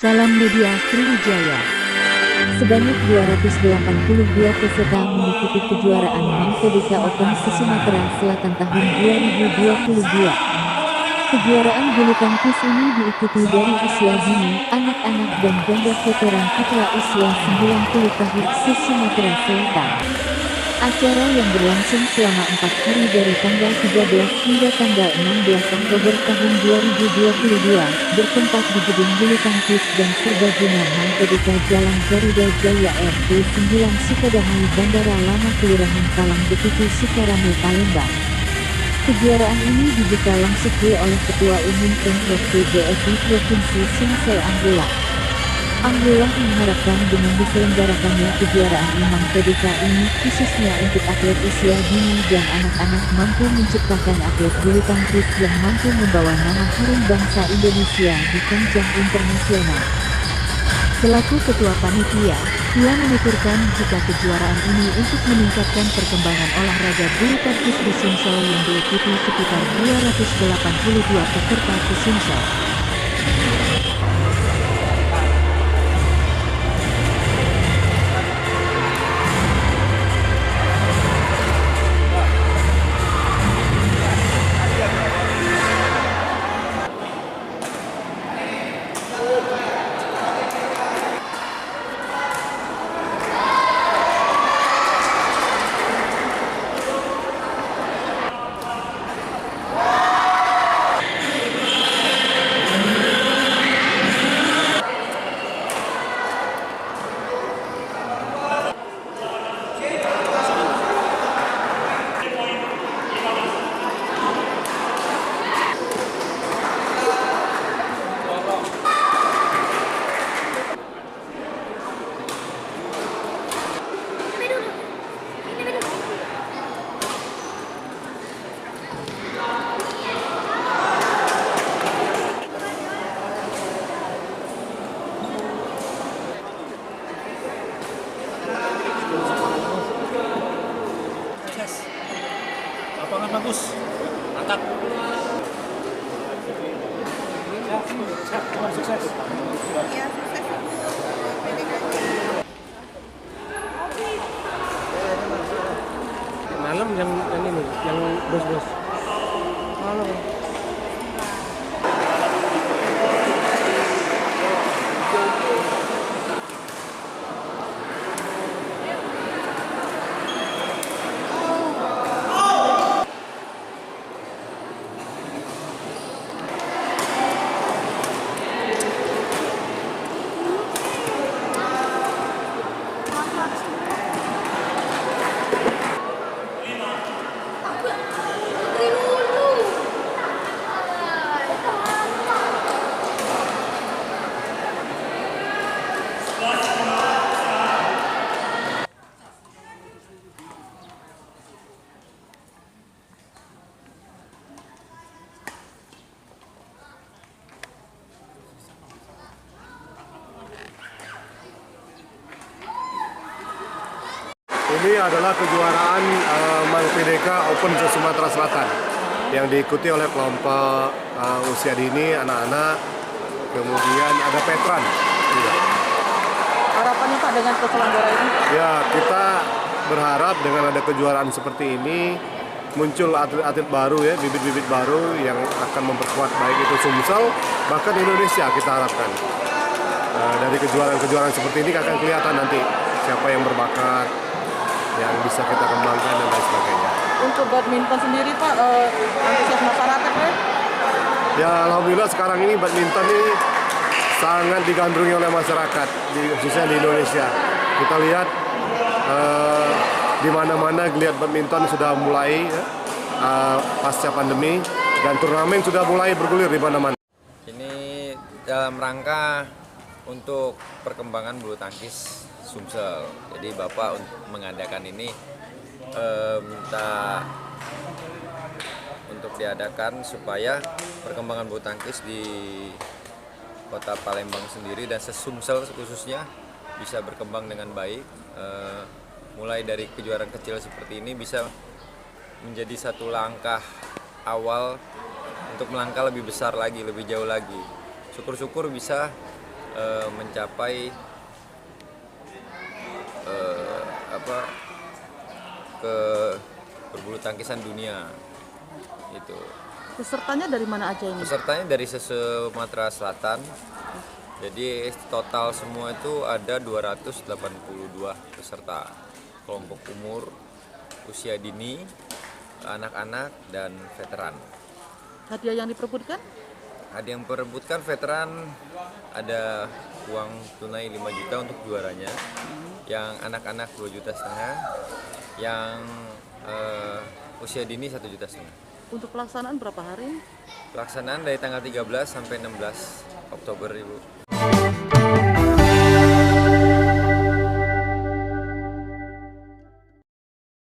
Salam Media Sriwijaya. Sebanyak 282 peserta mengikuti kejuaraan ManPDK Open se-Sumatera Selatan tahun 2022. Kejuaraan bulu tangkis ini diikuti dari usia dini, anak-anak dan ganda veteran putra usia 90 tahun se-Sumatera Selatan. Acara yang berlangsung selama 4 hari dari tanggal 13 hingga tanggal 16 Oktober tahun 2022, bertempat di Gedung Bulu Tangkis dan Serbaguna ManPDK Jalan Garuda Jaya RT 9 Sukadahai Bandara Lama Kelurahan Talang Betutu Sukarame Palembang. Kejuaraan ini dibuka langsung oleh Ketua Umum Pemprov DKI Provinsi Sumsel Anggullah mengharapkan dengan diselenggarakannya kejuaraan ManPDK ini khususnya untuk atlet usia dini dan anak-anak mampu menciptakan atlet bulu tangkis yang mampu membawa nama harum bangsa Indonesia di kancah internasional. Selaku Ketua Panitia, ia menuturkan jika kejuaraan ini untuk meningkatkan perkembangan olahraga bulu tangkis di Sumsel yang diikuti sekitar 282 peserta ke Sumsel. Lapangan bagus, mantap. Sukses. Ya, sukses Malam yang ini, yang bos-bos. Malam. Ini adalah kejuaraan ManPDK Open se-Sumatera Selatan yang diikuti oleh kelompok usia dini, anak-anak, kemudian ada veteran. Ya. Harapannya Pak dengan keselenggara ini? Ya, kita berharap dengan ada kejuaraan seperti ini muncul atlet-atlet baru ya, bibit-bibit baru yang akan memperkuat baik itu Sumsel, bahkan Indonesia kita harapkan. Dari kejuaraan-kejuaraan seperti ini akan kelihatan nanti siapa yang berbakat, yang bisa kita kembangkan dan lain sebagainya. Untuk badminton sendiri Pak, antusias masyarakat ya? Ya alhamdulillah sekarang ini badminton ini sangat digandrungi oleh masyarakat, khususnya di Indonesia. Kita lihat di mana-mana geliat badminton sudah mulai pasca pandemi dan turnamen sudah mulai bergulir di mana-mana. Ini dalam rangka untuk perkembangan bulu tangkis Sumsel. Jadi Bapak mengadakan ini minta untuk diadakan supaya perkembangan bulu tangkis di Kota Palembang sendiri dan se-Sumsel khususnya bisa berkembang dengan baik. Mulai dari kejuaraan kecil seperti ini bisa menjadi satu langkah awal untuk melangkah lebih besar lagi, lebih jauh lagi. Syukur-syukur bisa mencapai ke berbulu tangkisan dunia itu. Pesertanya dari mana aja ini? Pesertanya dari Sumatera Selatan. Jadi total semua itu ada 282 peserta. Kelompok umur, usia dini, anak-anak, dan veteran. Hadiah yang diperebutkan? Hadiah yang diperebutkan veteran ada uang tunai 5 juta untuk juaranya. Yang anak-anak 2,5 juta. Yang usia dini 1,5 juta. Untuk pelaksanaan berapa hari? Pelaksanaan dari tanggal 13 sampai 16 Oktober, Ibu.